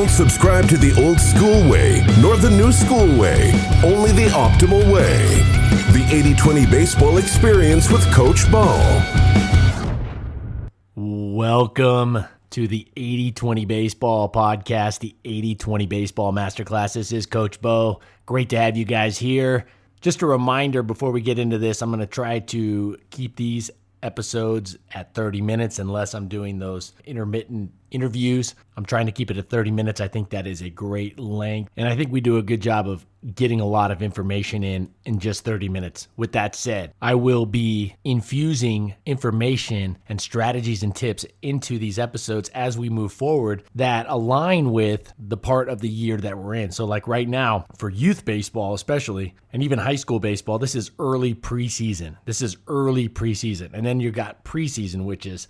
Don't subscribe to the old school way, nor the new school way. Only the optimal way. The 80-20 Baseball Experience with Coach Bo. Welcome to the 80-20 Baseball Podcast, the 80-20 Baseball Masterclass. This is Coach Bo. Great to have you guys here. Just a reminder before we get into this, I'm going to try to keep these episodes at 30 minutes unless I'm doing those intermittent interviews. I'm trying to keep it at 30 minutes. I think that is a great length. And I think we do a good job of getting a lot of information in just 30 minutes. With that said, I will be infusing information and strategies and tips into these episodes as we move forward that align with the part of the year that we're in. So like right now, for youth baseball especially, and even high school baseball, this is early preseason. And then you got preseason, which is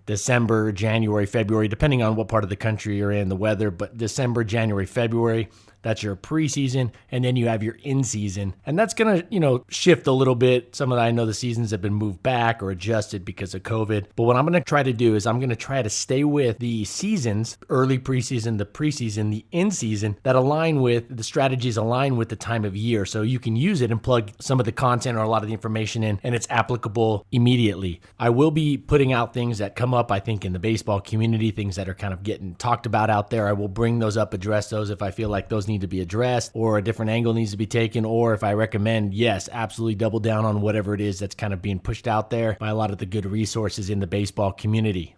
December, January, February, depending on what part of the country you're in, the weather, but December, January, February, that's your preseason, and then you have your in-season, and that's going to, shift a little bit. I know the seasons have been moved back or adjusted because of COVID, but what I'm going to try to do is I'm going to try to stay with the seasons, early preseason, the preseason, the in-season, that align with, the strategies align with the time of year, so you can use it and plug some of the content or a lot of the information in, and it's applicable immediately. I will be putting out things that come up, I think, in the baseball community, things that are kind of getting talked about out there. I will bring those up, address those if I feel like those need to be addressed or a different angle needs to be taken, or if I recommend, yes, absolutely double down on whatever it is that's kind of being pushed out there by a lot of the good resources in the baseball community.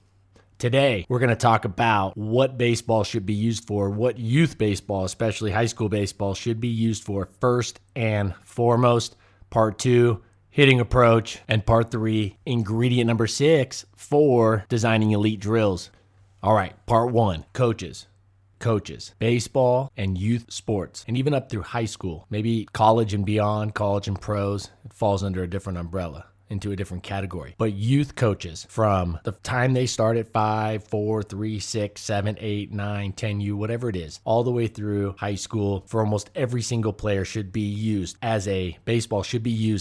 Today, we're going to talk about what baseball should be used for, what youth baseball, especially high school baseball, should be used for first and foremost. Part 2, hitting approach, and part 3, ingredient number 6 for designing elite drills. All right, part 1, coaches, baseball and youth sports, and even up through high school, maybe college and beyond, college and pros, it falls under a different umbrella, into a different category. But youth coaches, from the time they start at 5, 4, 3, 6, 7, 8, 9, 10U, whatever it is, all the way through high school, for almost every single player baseball should be used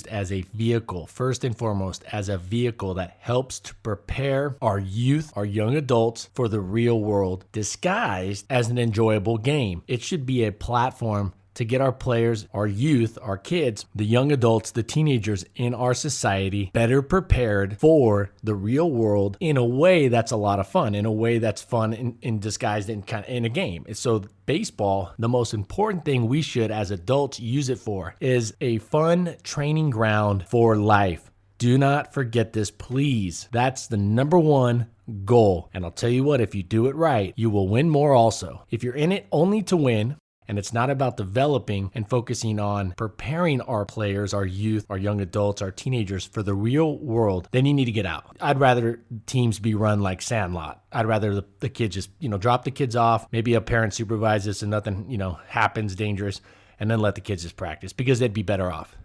as a vehicle, first and foremost, as a vehicle that helps to prepare our youth, our young adults, for the real world, disguised as an enjoyable game. It should be a platform to get our players, our youth, our kids, the young adults, the teenagers in our society better prepared for the real world in a way that's a lot of fun, in a way that's fun in disguised in a game. So baseball, the most important thing we should as adults use it for is a fun training ground for life. Do not forget this, please. That's the number one goal. And I'll tell you what, if you do it right, you will win more also. If you're in it only to win, and it's not about developing and focusing on preparing our players, our youth, our young adults, our teenagers for the real world, then you need to get out. I'd rather teams be run like Sandlot. I'd rather the kids just, drop the kids off. Maybe a parent supervises and nothing, happens dangerous, and then let the kids just practice, because they'd be better off.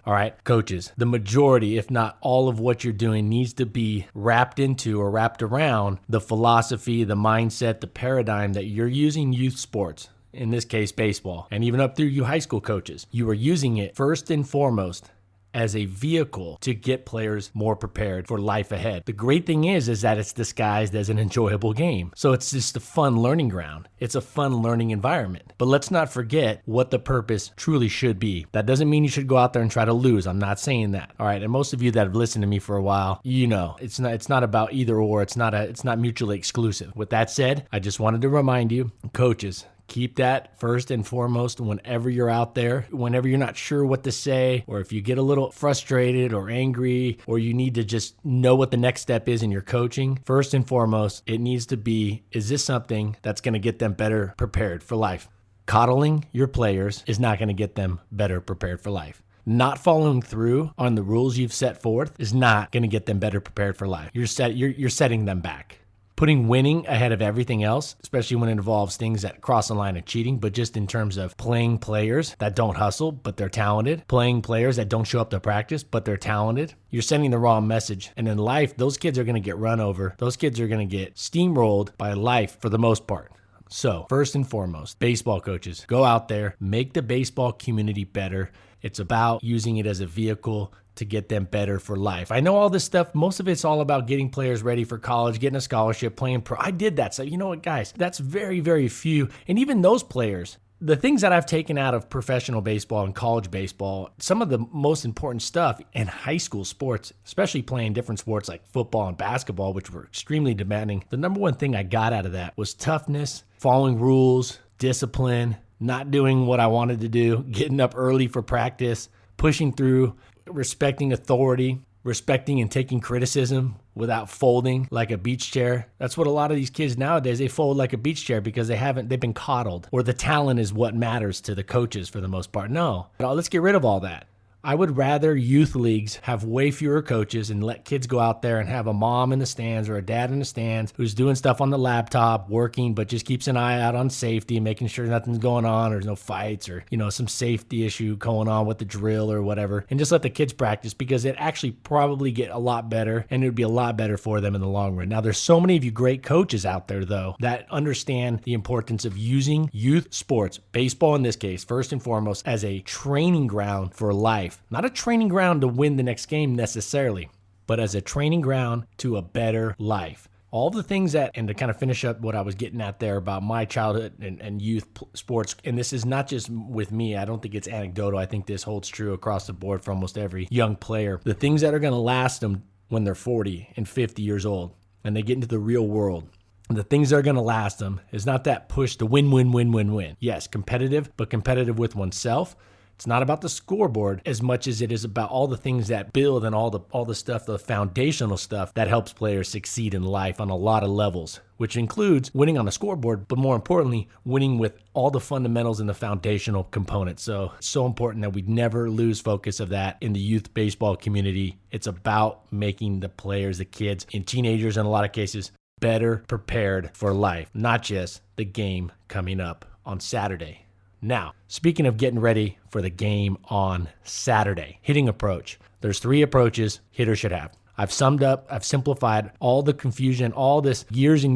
All right, coaches, the majority, if not all of what you're doing needs to be wrapped into or wrapped around the philosophy, the mindset, the paradigm that you're using youth sports, in this case, baseball, and even up through you high school coaches. You are using it first and foremost as a vehicle to get players more prepared for life ahead. The great thing is that it's disguised as an enjoyable game. So it's just a fun learning ground. It's a fun learning environment. But let's not forget what the purpose truly should be. That doesn't mean you should go out there and try to lose. I'm not saying that. All right. And most of you that have listened to me for a while, it's not about either or. It's not mutually exclusive. With that said, I just wanted to remind you, coaches, keep that first and foremost whenever you're out there, whenever you're not sure what to say, or if you get a little frustrated or angry, or you need to just know what the next step is in your coaching. First and foremost, it needs to be, is this something that's going to get them better prepared for life? Coddling your players is not going to get them better prepared for life. Not following through on the rules you've set forth is not going to get them better prepared for life. You're setting them back. Putting winning ahead of everything else, especially when it involves things that cross the line of cheating, but just in terms of playing players that don't hustle, but they're talented, playing players that don't show up to practice, but they're talented, you're sending the wrong message. And in life, those kids are going to get run over. Those kids are going to get steamrolled by life for the most part. So first and foremost, baseball coaches, go out there, make the baseball community better. It's about using it as a vehicle to get them better for life. I know all this stuff, most of it's all about getting players ready for college, getting a scholarship, playing pro. I did that. So you know what, guys, that's very, very few. And even those players, the things that I've taken out of professional baseball and college baseball, some of the most important stuff in high school sports, especially playing different sports like football and basketball, which were extremely demanding, the number one thing I got out of that was toughness, following rules, discipline, not doing what I wanted to do, getting up early for practice, pushing through, respecting authority, respecting and taking criticism without folding like a beach chair. That's what a lot of these kids nowadays, they fold like a beach chair because they've been coddled, or the talent is what matters to the coaches for the most part. No, let's get rid of all that. I would rather youth leagues have way fewer coaches and let kids go out there and have a mom in the stands or a dad in the stands who's doing stuff on the laptop, working, but just keeps an eye out on safety and making sure nothing's going on, or there's no fights or, some safety issue going on with the drill or whatever, and just let the kids practice, because it actually probably get a lot better and it would be a lot better for them in the long run. Now, there's so many of you great coaches out there, though, that understand the importance of using youth sports, baseball in this case, first and foremost, as a training ground for life. Not a training ground to win the next game necessarily, but as a training ground to a better life. All the things that, and to kind of finish up what I was getting at there about my childhood and youth sports, and this is not just with me, I don't think it's anecdotal, I think this holds true across the board for almost every young player. The things that are going to last them when they're 40 and 50 years old and they get into the real world, the things that are going to last them is not that push to win. Yes, competitive, but competitive with oneself. It's not about the scoreboard as much as it is about all the things that build and all the stuff, the foundational stuff that helps players succeed in life on a lot of levels, which includes winning on the scoreboard, but more importantly, winning with all the fundamentals and the foundational components. So it's so important that we never lose focus of that in the youth baseball community. It's about making the players, the kids, and teenagers in a lot of cases, better prepared for life, not just the game coming up on Saturday. Now, speaking of getting ready for the game on Saturday, hitting approach. There's 3 approaches hitters should have. I've simplified all the confusion, all this years and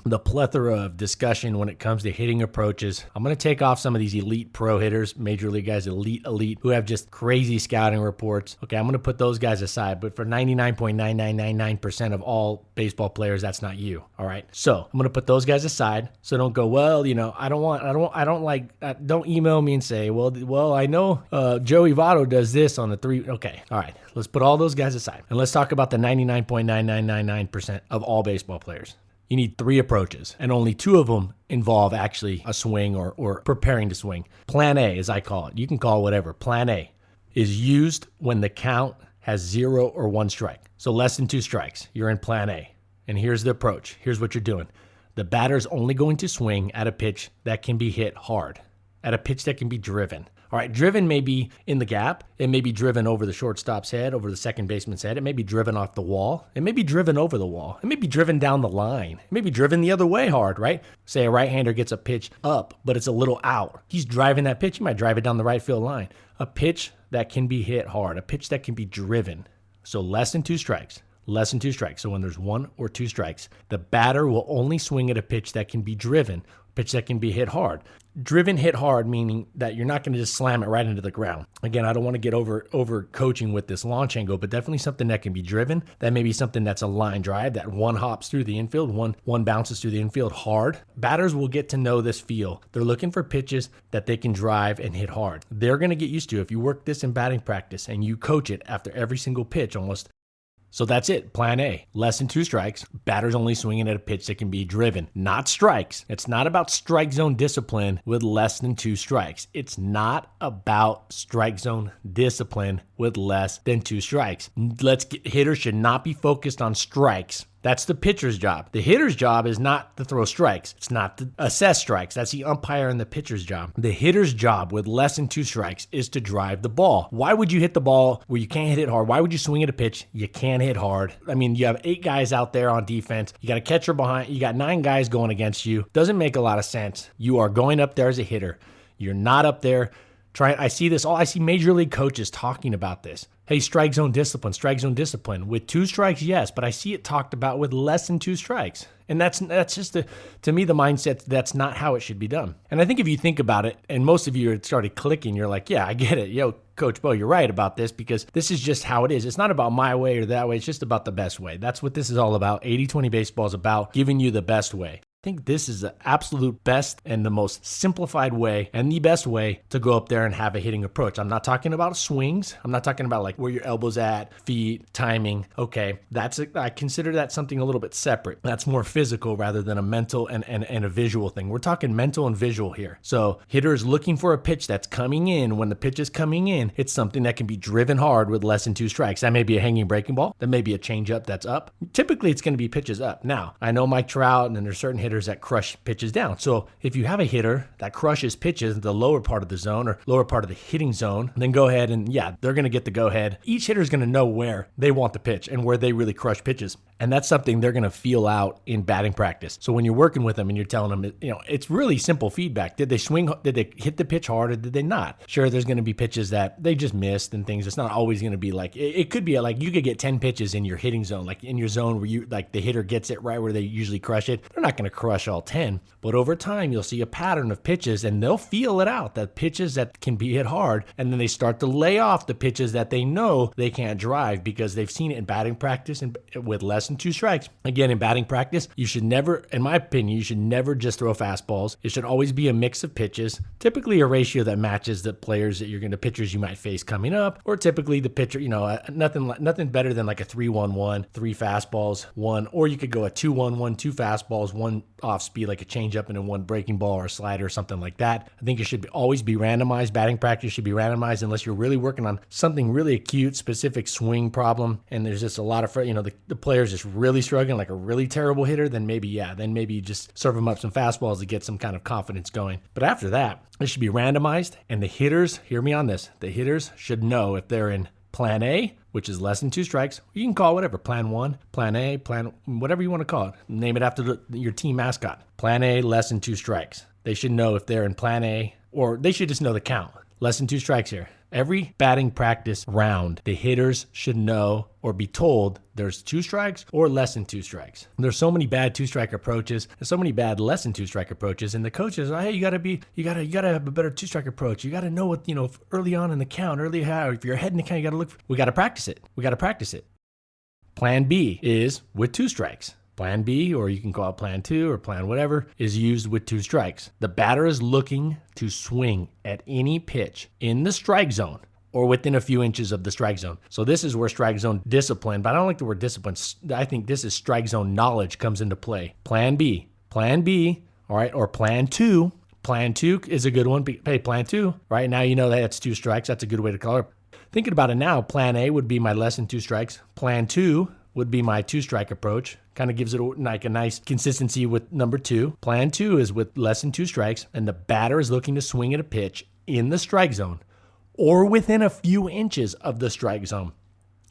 the plethora of discussion when it comes to hitting approaches. I'm going to take off some of these elite pro hitters, major league guys, elite, who have just crazy scouting reports. Okay, I'm going to put those guys aside, but for 99.9999% of all baseball players, that's not you. All right. So I'm going to put those guys aside. So don't go, don't email me and say, well, I know Joey Votto does this on the 3. Okay. All right. Let's put all those guys aside. And let's talk about the 99.9999% of all baseball players. You need 3 approaches, and only 2 of them involve actually a swing or preparing to swing. Plan A, as I call it. You can call it whatever. Plan A is used when the count has 0 or 1 strike. So less than 2 strikes. You're in Plan A. And here's the approach. Here's what you're doing. The batter's only going to swing at a pitch that can be hit hard, at a pitch that can be driven. All right, driven may be in the gap. It may be driven over the shortstop's head, over the second baseman's head. It may be driven off the wall. It may be driven over the wall. It may be driven down the line. It may be driven the other way hard, right? Say a right-hander gets a pitch up, but it's a little out. He's driving that pitch. He might drive it down the right field line. A pitch that can be hit hard, a pitch that can be driven. So less than 2 strikes. Less than 2 strikes. So when there's 1 or 2 strikes, the batter will only swing at a pitch that can be driven, a pitch that can be hit hard. Driven, hit hard, meaning that you're not going to just slam it right into the ground. Again, I don't want to get over coaching with this launch angle, but definitely something that can be driven. That may be something that's a line drive, that one hops through the infield, one bounces through the infield hard. Batters will get to know this feel. They're looking for pitches that they can drive and hit hard. They're going to get used to, if you work this in batting practice and you coach it after every single pitch almost. So that's it. Plan A. Less than 2 strikes. Batters only swinging at a pitch that can be driven, not strikes. It's not about strike zone discipline with less than 2 strikes. It's not about strike zone discipline with less than 2 strikes. Hitters should not be focused on strikes. That's the pitcher's job. The hitter's job is not to throw strikes. It's not to assess strikes. That's the umpire and the pitcher's job. The hitter's job with less than 2 strikes is to drive the ball. Why would you hit the ball where you can't hit it hard? Why would you swing at a pitch you can't hit hard? I mean, you have 8 guys out there on defense. You got a catcher behind. You got 9 guys going against you. Doesn't make a lot of sense. You are going up there as a hitter. You're not up there trying. I see major league coaches talking about this. Hey, strike zone discipline. With 2 strikes, yes, but I see it talked about with less than 2 strikes. And that's just, to me, the mindset, that's not how it should be done. And I think if you think about it, and most of you, it started clicking, you're like, yeah, I get it. Coach Bo, you're right about this because this is just how it is. It's not about my way or that way. It's just about the best way. That's what this is all about. 80-20 baseball is about giving you the best way. I think this is the absolute best and the most simplified way and the best way to go up there and have a hitting approach. I'm not talking about swings. I'm not talking about like where your elbow's at, feet, timing. Okay, I consider that something a little bit separate. That's more physical rather than a mental and a visual thing. We're talking mental and visual here. So hitters looking for a pitch that's coming in. When the pitch is coming in, it's something that can be driven hard with less than 2 strikes. That may be a hanging breaking ball. That may be a changeup that's up. Typically, it's going to be pitches up. Now, I know Mike Trout and then there's certain hitters that crush pitches down. So if you have a hitter that crushes pitches in the lower part of the zone or lower part of the hitting zone, then go ahead and they're going to get the go ahead. Each hitter is going to know where they want the pitch and where they really crush pitches. And that's something they're going to feel out in batting practice. So when you're working with them and you're telling them, it's really simple feedback. Did they swing? Did they hit the pitch hard or did they not? Sure, there's going to be pitches that they just missed and things. It's not always going to be like, it could be like you could get 10 pitches in your hitting zone, like in your zone where you like the hitter gets it right where they usually crush it. They're not going to crush all 10, but over time you'll see a pattern of pitches and they'll feel it out, that pitches that can be hit hard, and then they start to lay off the pitches that they know they can't drive because they've seen it in batting practice and with less than 2 strikes. Again, in batting practice, you should never, in my opinion, you should never just throw fastballs. It should always be a mix of pitches, typically a ratio that matches the pitchers you might face coming up, or typically the pitcher, nothing better than like a 3-1-1, 3 fastballs, 1, or you could go a 2-1-1, 2 fastballs, 1 off speed like a changeup and then 1 breaking ball or a slider or something like that. I think it should always be randomized. Batting practice should be randomized unless you're really working on something really acute, specific swing problem, and there's just a lot of, the player's just really struggling, like a really terrible hitter, then maybe you just serve them up some fastballs to get some kind of confidence going. But after that, it should be randomized, and the hitters, hear me on this, the hitters should know if they're in plan A, which is less than 2 strikes. You can call it whatever, plan 1, plan A, plan whatever you want to call it. Name it after your team mascot. Plan A, less than 2 strikes. They should know if they're in plan A, or they should just know the count. Less than 2 strikes here. Every batting practice round, the hitters should know or be told there's 2 strikes or less than 2 strikes. There's so many bad 2-strike approaches and so many bad less than 2-strike approaches. And the coaches are, hey, you gotta have a better 2-strike approach. You gotta know what, early on in the count, if you're ahead in the count, you gotta look. We gotta practice it. Plan B is with 2 strikes. Plan B, or you can call it plan 2 or plan whatever, is used with 2 strikes. The batter is looking to swing at any pitch in the strike zone or within a few inches of the strike zone. So this is where strike zone discipline, but I don't like the word discipline. I think this is strike zone knowledge comes into play. Plan B, all right, or plan 2. Plan 2 is a good one. Hey, plan 2, right now you know that it's 2 strikes. That's a good way to call it. Thinking about it now, plan A would be my less than 2 strikes. Plan 2 would be my 2-strike approach. Kind of gives it like a nice consistency with number 2. Plan 2 is with less than 2 strikes, and the batter is looking to swing at a pitch in the strike zone or within a few inches of the strike zone.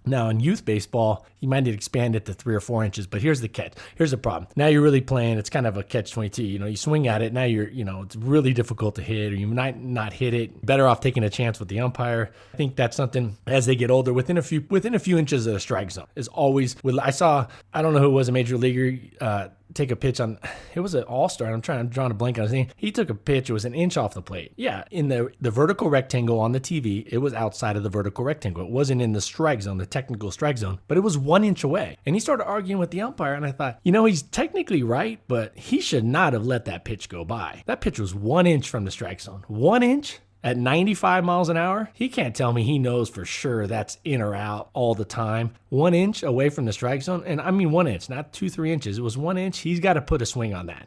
Now, in youth baseball, you might need to expand it to 3 or 4 inches, but here's the catch. Here's the problem. Now you're really playing, it's kind of a catch-22. You swing at it, now it's really difficult to hit, or you might not hit it. Better off taking a chance with the umpire. I think that's something as they get older, within a few inches of the strike zone is always. I don't know who it was, a major leaguer, take a pitch on, it was an all-star, I'm drawing a blank on his name. He took a pitch, it was an inch off the plate. Yeah, in the vertical rectangle on the TV, it was outside of the vertical rectangle. It wasn't in the strike zone, the technical strike zone, but it was 1 inch away. And he started arguing with the umpire, and I thought, he's technically right, but he should not have let that pitch go by. That pitch was 1 inch from the strike zone. 1 inch? At 95 miles an hour, he can't tell me he knows for sure that's in or out all the time. 1 inch away from the strike zone, and I mean 1 inch, not 2-3 inches. It was 1 inch. He's got to put a swing on that.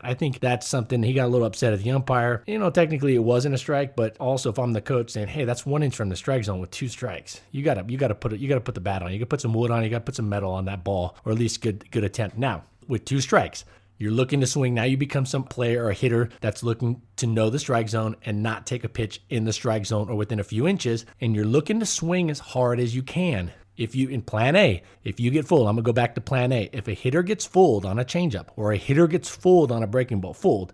I think that's something. He got a little upset at the umpire. Technically it wasn't a strike, but also if I'm the coach saying, hey, that's 1 inch from the strike zone with 2 strikes. You got to put the bat on. You got to put some wood on. You got to put some metal on that ball, or at least good attempt. Now with 2 strikes. You're looking to swing. Now you become some player or a hitter that's looking to know the strike zone and not take a pitch in the strike zone or within a few inches. And you're looking to swing as hard as you can. In plan A, if you get fooled, I'm going to go back to plan A. If a hitter gets fooled on a changeup or a hitter gets fooled on a breaking ball,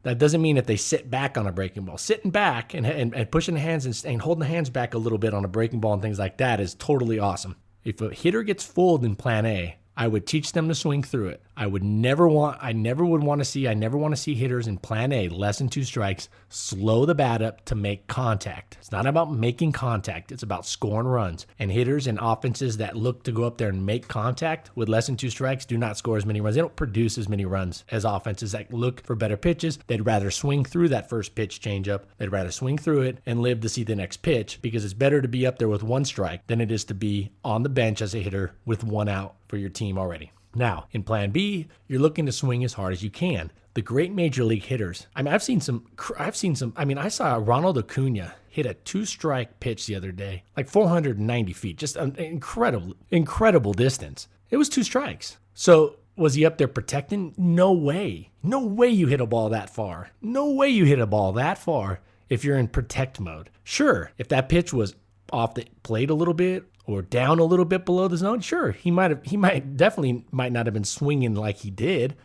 that doesn't mean if they sit back on a breaking ball. Sitting back and pushing the hands and holding the hands back a little bit on a breaking ball and things like that is totally awesome. If a hitter gets fooled in plan A, I would teach them to swing through it. I never want to see hitters in plan A, less than 2 strikes, slow the bat up to make contact. It's not about making contact. It's about scoring runs. And hitters and offenses that look to go up there and make contact with less than 2 strikes do not score as many runs. They don't produce as many runs as offenses that look for better pitches. They'd rather swing through that first pitch changeup. They'd rather swing through it and live to see the next pitch, because it's better to be up there with 1 strike than it is to be on the bench as a hitter with 1 out for your team already. Now, in plan B, you're looking to swing as hard as you can. The great major league hitters. I saw Ronald Acuna hit a 2-strike pitch the other day, like 490 feet, just an incredible distance. It was 2 strikes. So was he up there protecting? No way. No way you hit a ball that far. No way you hit a ball that far if you're in protect mode. Sure, if that pitch was off the plate a little bit or down a little bit below the zone, sure, he might not have been swinging like he did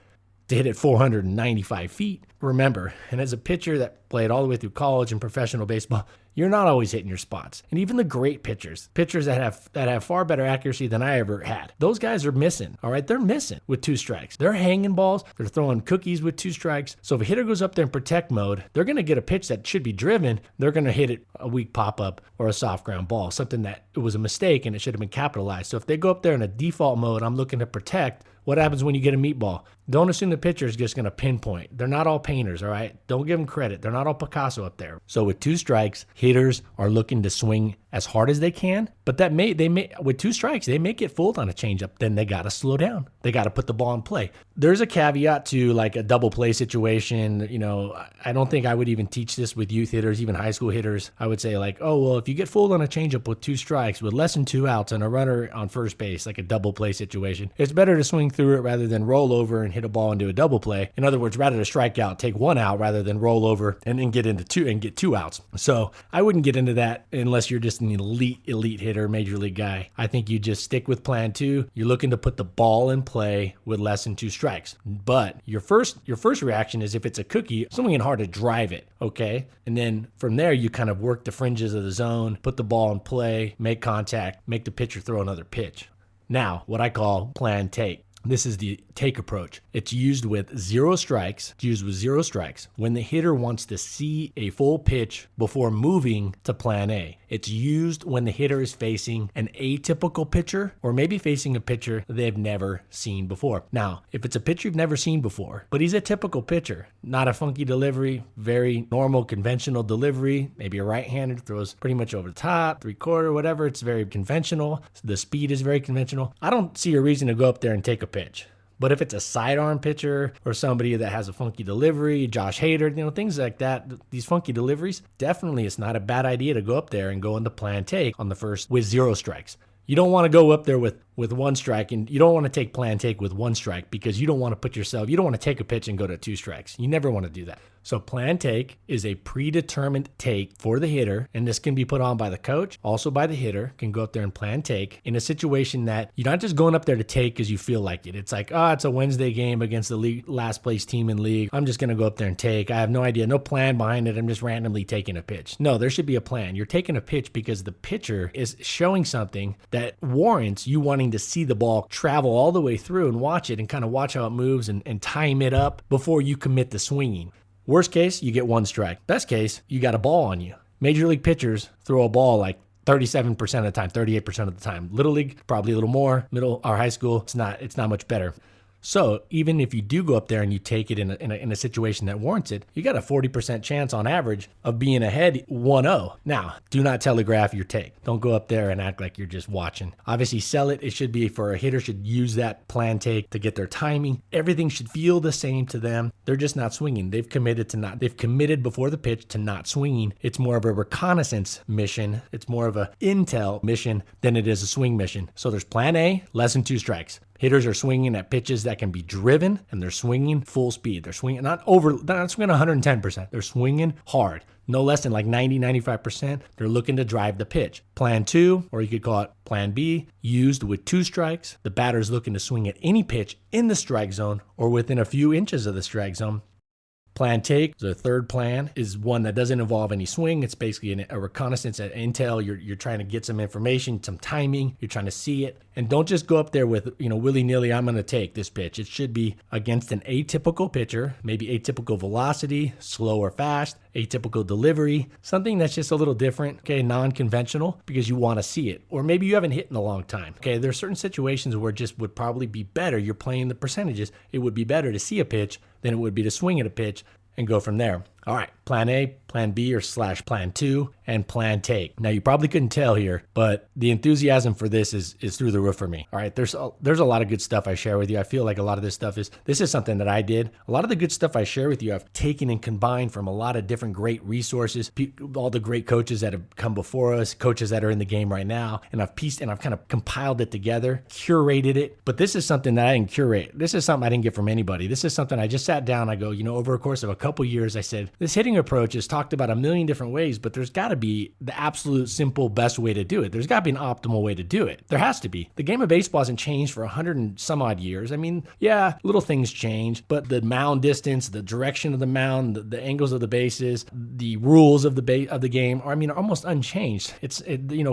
to hit it 495 feet. Remember, and as a pitcher that played all the way through college and professional baseball, you're not always hitting your spots. And even the great pitchers that have far better accuracy than I ever had, those guys are missing. All right, they're missing with 2 strikes. They're hanging balls. They're throwing cookies with 2 strikes. So if a hitter goes up there in protect mode, they're going to get a pitch that should be driven. They're going to hit it a weak pop-up or a soft ground ball, something that it was a mistake and it should have been capitalized. So if they go up there in a default mode, I'm looking to protect. What happens when you get a meatball? Don't assume the pitcher is just going to pinpoint. They're not all painters, all right? Don't give them credit. They're not all Picasso up there. So with 2 strikes, hitters are looking to swing as hard as they can, but with 2 strikes, they may get fooled on a changeup. Then they got to slow down. They got to put the ball in play. There's a caveat to like a double play situation. I don't think I would even teach this with youth hitters, even high school hitters. I would say like, oh, well, if you get fooled on a changeup with 2 strikes, with less than 2 outs and a runner on first base, like a double play situation, it's better to swing through it rather than roll over and hit a ball into a double play. In other words, rather to strike out, take 1 out rather than roll over and then get 2 outs. So I wouldn't get into that unless you're just an elite hitter, major league guy. I think you just stick with plan 2. You're looking to put the ball in play with less than 2 strikes. But your first reaction is, if it's a cookie, swinging hard to drive it, okay? And then from there, you kind of work the fringes of the zone, put the ball in play, make contact, make the pitcher throw another pitch. Now, what I call plan take. This is the take approach. It's used with 0 strikes. When the hitter wants to see a full pitch before moving to plan A. It's used when the hitter is facing an atypical pitcher, or maybe facing a pitcher they've never seen before. Now, if it's a pitcher you've never seen before, but he's a typical pitcher, not a funky delivery, very normal, conventional delivery, maybe a right-handed, throws pretty much over the top, 3/4, whatever, it's very conventional. The speed is very conventional. I don't see a reason to go up there and take a pitch. But if it's a sidearm pitcher or somebody that has a funky delivery, Josh Hader, things like that, these funky deliveries, definitely it's not a bad idea to go up there and go into plan take on the first with 0 strikes. You don't want to go up there with 1 strike, and you don't want to take plan take with 1 strike, because you don't want to don't want to take a pitch and go to 2 strikes. You never want to do that. So plan take is a predetermined take for the hitter, and this can be put on by the coach, also by the hitter, can go up there and plan take in a situation that you're not just going up there to take because you feel like it. It's like, it's a Wednesday game against the league, last place team in league. I'm just going to go up there and take. I have no idea, no plan behind it. I'm just randomly taking a pitch. No, there should be a plan. You're taking a pitch because the pitcher is showing something that warrants you wanting to see the ball travel all the way through and watch it and kind of watch how it moves and time it up before you commit to swinging. Worst case, you get 1 strike. Best case, you got a ball on you. Major league pitchers throw a ball like 37% of the time, 38% of the time. Little league, probably a little more. Middle or high school, it's not much better. So even if you do go up there and you take it in a situation that warrants it, you got a 40% chance on average of being ahead 1-0. Now, do not telegraph your take. Don't go up there and act like you're just watching. Obviously, sell it. It should be for a hitter, should use that plan take to get their timing. Everything should feel the same to them. They're just not swinging. They've committed before the pitch to not swinging. It's more of a reconnaissance mission. It's more of a intel mission than it is a swing mission. So there's plan A, less than 2 strikes. Hitters are swinging at pitches that can be driven, and they're swinging full speed. They're swinging not swinging 110%. They're swinging hard, no less than like 90-95%. They're looking to drive the pitch. Plan 2, or you could call it plan B, used with 2 strikes. The batter is looking to swing at any pitch in the strike zone or within a few inches of the strike zone. Plan take, the third plan, is one that doesn't involve any swing. It's basically a reconnaissance at intel. You're trying to get some information, some timing. You're trying to see it. And don't just go up there with, willy-nilly, I'm going to take this pitch. It should be against an atypical pitcher, maybe atypical velocity, slow or fast, atypical delivery, something that's just a little different, okay, non-conventional, because you want to see it. Or maybe you haven't hit in a long time. Okay, there's certain situations where it just would probably be better. You're playing the percentages. It would be better to see a pitch than it would be to swing at a pitch and go from there. All right, plan A, plan B or / plan 2, and plan take. Now, you probably couldn't tell here, but the enthusiasm for this is through the roof for me. All right, there's a lot of good stuff I share with you. I feel like a lot of this is something that I did. A lot of the good stuff I share with you, I've taken and combined from a lot of different great resources, all the great coaches that have come before us, coaches that are in the game right now, and I've kind of compiled it together, curated it. But this is something that I didn't curate. This is something I didn't get from anybody. This is something I just sat down. I go, over a course of a couple years, I said, this hitting approach is talked about a million different ways, but there's got to be the absolute simple best way to do it. There's got to be an optimal way to do it. There has to be. The game of baseball hasn't changed for 100 and some odd years. I mean, yeah, little things change, but the mound distance, the direction of the mound, the angles of the bases, the rules of the game are almost unchanged.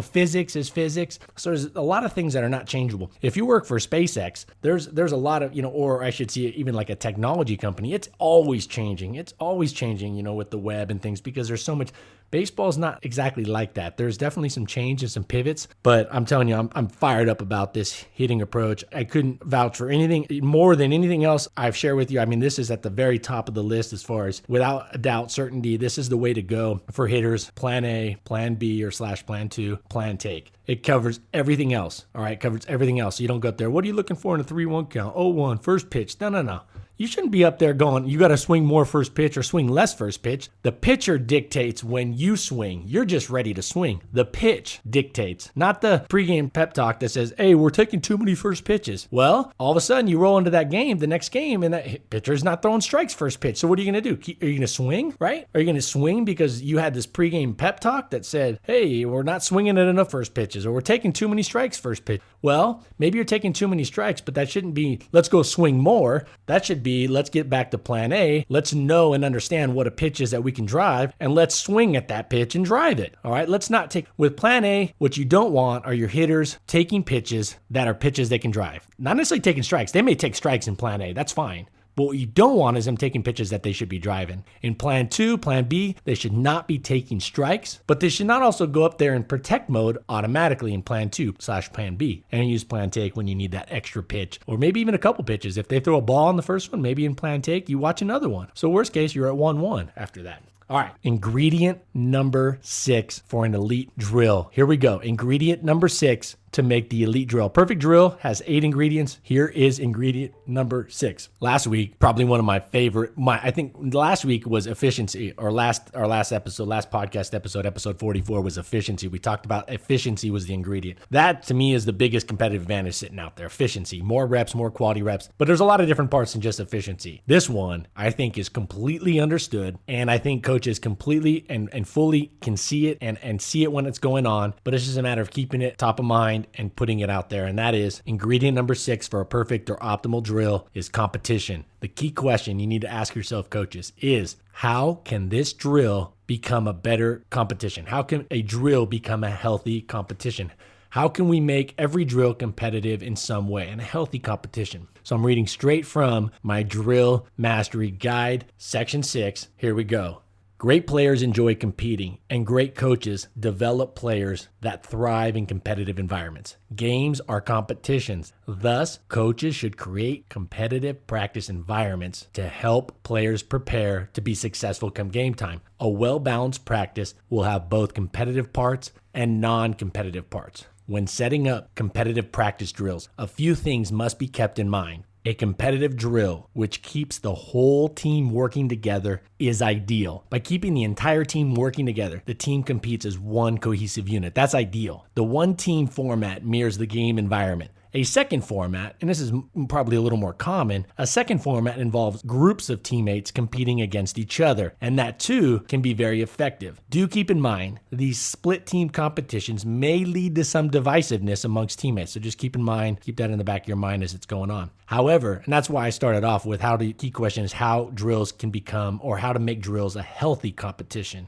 Physics is physics. So there's a lot of things that are not changeable. If you work for SpaceX, there's a lot of, or I should see it even like a technology company. It's always changing. It's always changing, with the web and things, because there's so much. Baseball is not exactly like that. There's definitely some changes, some pivots, but I'm telling you, I'm fired up about this hitting approach. I couldn't vouch for anything more than anything else I've shared with you. This is at the very top of the list as far as, without a doubt, certainty, this is the way to go for hitters. Plan A, plan B or / plan 2, plan take. It covers everything else. All right, covers everything else. So you don't go up there, what are you looking for in a 3-1 count? 0-1, first pitch. No. You shouldn't be up there going, you got to swing more first pitch or swing less first pitch. The pitcher dictates when you swing. You're just ready to swing. The pitch dictates, not the pregame pep talk that says, hey, we're taking too many first pitches. Well, all of a sudden you roll into that game, the next game, and that pitcher's not throwing strikes first pitch. So what are you going to do? Are you going to swing, right? Are you going to swing because you had this pregame pep talk that said, hey, we're not swinging at enough first pitches, or we're taking too many strikes first pitch? Well, maybe you're taking too many strikes, but that shouldn't be, let's go swing more. That should be, let's get back to plan A. Let's know and understand what a pitch is that we can drive, and let's swing at that pitch and drive it. All right, let's not take, with plan A, what you don't want are your hitters taking pitches that are pitches they can drive. Not necessarily taking strikes. They may take strikes in plan A. That's fine. But what you don't want is them taking pitches that they should be driving. In plan 2, plan B, they should not be taking strikes, but they should not also go up there in protect mode automatically in plan 2 / plan B and use plan take when you need that extra pitch, or maybe even a couple pitches. If they throw a ball on the first one, maybe in plan take, you watch another one. So worst case, you're at 1-1 after that. All right, ingredient number 6 for an elite drill. Here we go. Ingredient number 6 to make the elite drill. Perfect drill has 8 ingredients. Here is ingredient number 6. Last week, probably one of my favorite, I think last week was efficiency, or last podcast episode, episode 44 was efficiency. We talked about efficiency was the ingredient. That to me is the biggest competitive advantage sitting out there. Efficiency, more reps, more quality reps, but there's a lot of different parts than just efficiency. This one I think is completely understood, and I think coaches completely and fully can see it and see it when it's going on, but it's just a matter of keeping it top of mind and putting it out there. And that is ingredient number 6 for a perfect or optimal drill is competition. The key question you need to ask yourself, coaches, is how can this drill become a better competition? How can a drill become a healthy competition? How can we make every drill competitive in some way and a healthy competition? So I'm reading straight from my Drill Mastery Guide, section 6. Here we go. Great players enjoy competing, and great coaches develop players that thrive in competitive environments. Games are competitions. Thus, coaches should create competitive practice environments to help players prepare to be successful come game time. A well-balanced practice will have both competitive parts and non-competitive parts. When setting up competitive practice drills, a few things must be kept in mind. A competitive drill, which keeps the whole team working together, is ideal. By keeping the entire team working together, the team competes as one cohesive unit. That's ideal. The one team format mirrors the game environment. A second format, and this is probably a little more common, a second format involves groups of teammates competing against each other, and that too can be very effective. Do keep in mind, these split team competitions may lead to some divisiveness amongst teammates, so just keep in mind, keep that in the back of your mind as it's going on. However, and that's why I started off with the key question is how drills can become, or how to make drills a healthy competition.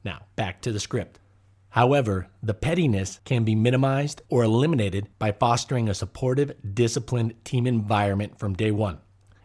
Now, back to the script. However, the pettiness can be minimized or eliminated by fostering a supportive, disciplined team environment from day one.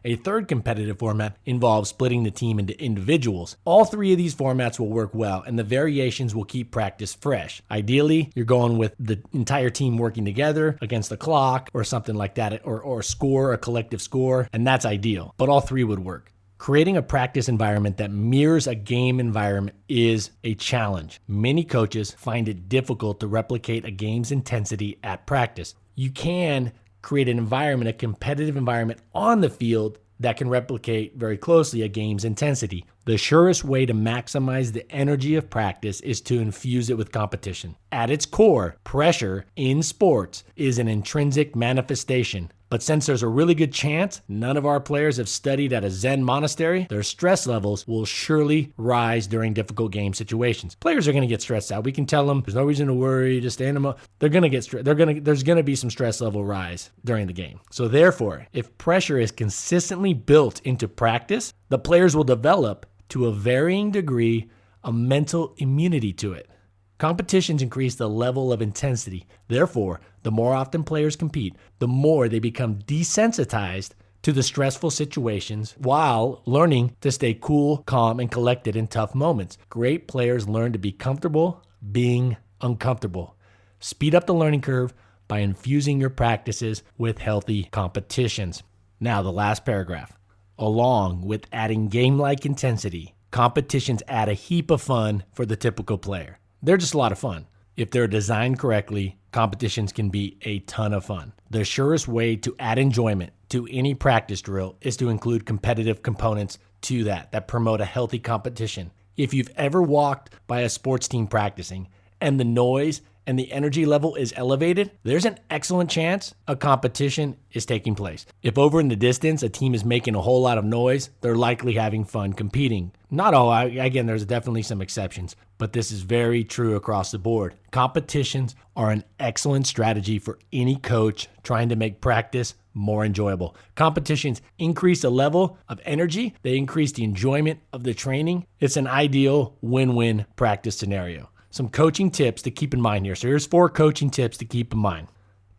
A third competitive format involves splitting the team into individuals. All three of these formats will work well, and the variations will keep practice fresh. Ideally, you're going with the entire team working together against the clock or something like that, or a collective score, and that's ideal. But all three would work. Creating a practice environment that mirrors a game environment is a challenge. Many coaches find it difficult to replicate a game's intensity at practice. You can create an environment, a competitive environment on the field that can replicate very closely a game's intensity. The surest way to maximize the energy of practice is to infuse it with competition. At its core, pressure in sports is an intrinsic manifestation. But since there's a really good chance none of our players have studied at a Zen monastery, their stress levels will surely rise during difficult game situations. Players are going to get stressed out. We can tell them there's no reason to worry, just stand them up. They're going to get stressed. There's going to be some stress level rise during the game. So therefore, if pressure is consistently built into practice, the players will develop to a varying degree a mental immunity to it. Competitions increase the level of intensity. Therefore, the more often players compete, the more they become desensitized to the stressful situations while learning to stay cool, calm, and collected in tough moments. Great players learn to be comfortable being uncomfortable. Speed up the learning curve by infusing your practices with healthy competitions. Now, the last paragraph. Along with adding game-like intensity, competitions add a heap of fun for the typical player. They're just a lot of fun. If they're designed correctly, competitions can be a ton of fun. The surest way to add enjoyment to any practice drill is to include competitive components to that promote a healthy competition. If you've ever walked by a sports team practicing and the noise and the energy level is elevated, there's an excellent chance a competition is taking place. If over in the distance a team is making a whole lot of noise, they're likely having fun competing. Not all, again, there's definitely some exceptions, but this is very true across the board. Competitions are an excellent strategy for any coach trying to make practice more enjoyable. Competitions increase the level of energy, they increase the enjoyment of the training. It's an ideal win-win practice scenario. Some coaching tips to keep in mind here. So here's 4 coaching tips to keep in mind.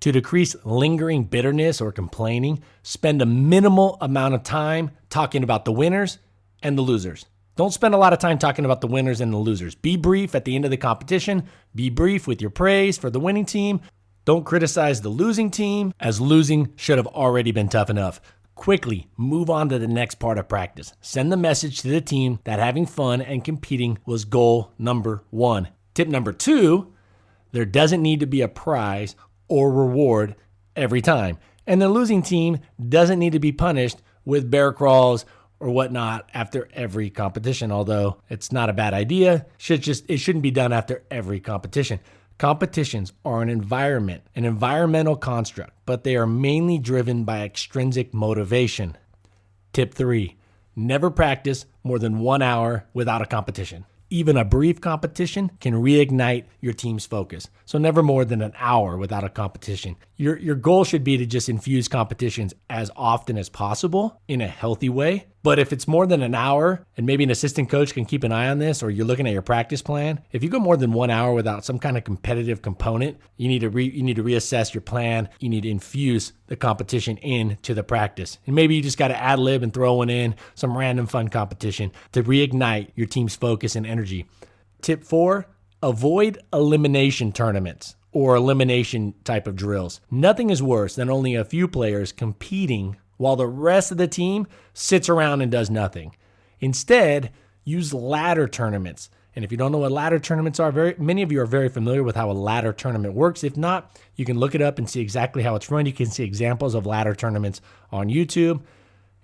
To decrease lingering bitterness or complaining, spend a minimal amount of time talking about the winners and the losers. Don't spend a lot of time talking about the winners and the losers. Be brief at the end of the competition. Be brief with your praise for the winning team. Don't criticize the losing team, as losing should have already been tough enough. Quickly move on to the next part of practice. Send the message to the team that having fun and competing was goal number 1. Tip number 2, there doesn't need to be a prize or reward every time. And the losing team doesn't need to be punished with bear crawls or whatnot after every competition, although it's not a bad idea. It shouldn't be done after every competition. Competitions are an environmental construct, but they are mainly driven by extrinsic motivation. Tip 3, never practice more than 1 hour without a competition. Even a brief competition can reignite your team's focus. So never more than an hour without a competition. Your goal should be to just infuse competitions as often as possible in a healthy way. But if it's more than an hour, and maybe an assistant coach can keep an eye on this, or you're looking at your practice plan, if you go more than 1 hour without some kind of competitive component, you need to reassess your plan. You need to infuse the competition into the practice. And maybe you just got to ad lib and throw one in, some random fun competition to reignite your team's focus and energy. Tip 4, avoid elimination tournaments or elimination type of drills. Nothing is worse than only a few players competing while the rest of the team sits around and does nothing. Instead, use ladder tournaments. And if you don't know what ladder tournaments are, many of you are very familiar with how a ladder tournament works. If not, you can look it up and see exactly how it's run. You can see examples of ladder tournaments on YouTube.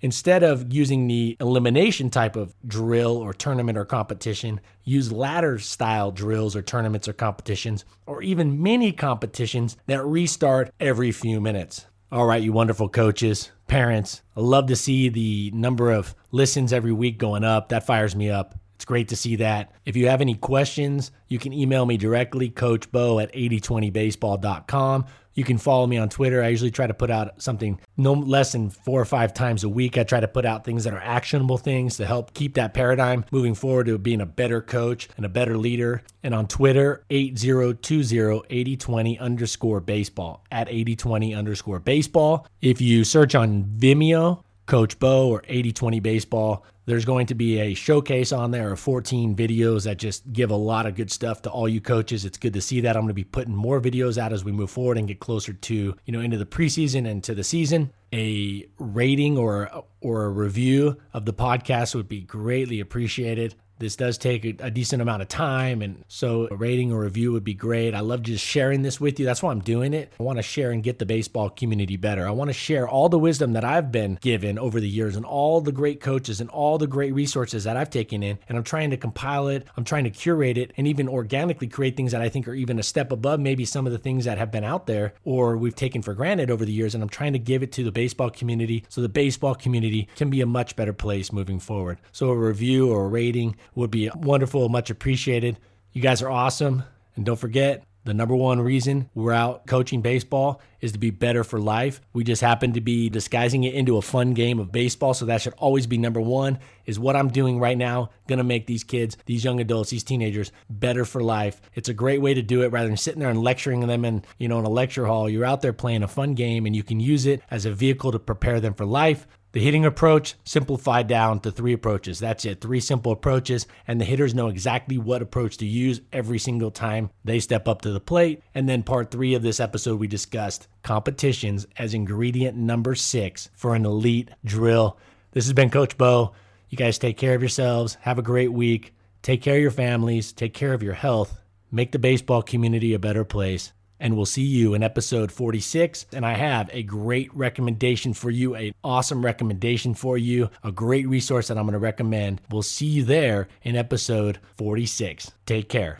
Instead of using the elimination type of drill or tournament or competition, use ladder style drills or tournaments or competitions, or even mini competitions that restart every few minutes. All right, you wonderful coaches, parents, I love to see the number of listens every week going up. That fires me up. It's great to see that. If you have any questions, you can email me directly, Coach Bo at 8020baseball.com. You can follow me on Twitter. I usually try to put out something no less than 4 or 5 times a week. I try to put out things that are actionable things to help keep that paradigm moving forward to being a better coach and a better leader. And on Twitter, 80208020_baseball, at 8020_baseball. If you search on Vimeo, Coach Bo or 8020 Baseball, there's going to be a showcase on there of 14 videos that just give a lot of good stuff to all you coaches. It's good to see that. I'm going to be putting more videos out as we move forward and get closer to, into the preseason and to the season. A rating or a review of the podcast would be greatly appreciated. This does take a decent amount of time, and so a rating or review would be great. I love just sharing this with you. That's why I'm doing it. I want to share and get the baseball community better. I want to share all the wisdom that I've been given over the years and all the great coaches and all the great resources that I've taken in, and I'm trying to compile it. I'm trying to curate it and even organically create things that I think are even a step above maybe some of the things that have been out there or we've taken for granted over the years, and I'm trying to give it to the baseball community so the baseball community can be a much better place moving forward. So a review or a rating would be wonderful, much appreciated. You guys are awesome. And don't forget, the number one reason we're out coaching baseball is to be better for life. We just happen to be disguising it into a fun game of baseball. So that should always be number one, is what I'm doing right now going to make these kids, these young adults, these teenagers better for life. It's a great way to do it rather than sitting there and lecturing them in a lecture hall. You're out there playing a fun game and you can use it as a vehicle to prepare them for life. The hitting approach simplified down to 3 approaches. That's it, 3 simple approaches, and the hitters know exactly what approach to use every single time they step up to the plate. And then part 3 of this episode, we discussed competitions as ingredient number 6 for an elite drill. This has been Coach Bo. You guys take care of yourselves. Have a great week. Take care of your families. Take care of your health. Make the baseball community a better place. And we'll see you in episode 46. And I have a great recommendation for you, an awesome recommendation for you, a great resource that I'm going to recommend. We'll see you there in episode 46. Take care.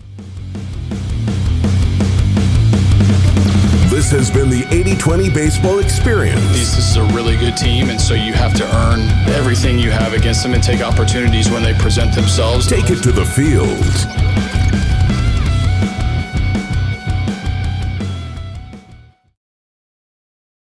This has been the 80-20 Baseball Experience. This is a really good team, and so you have to earn everything you have against them and take opportunities when they present themselves. Take it to the field.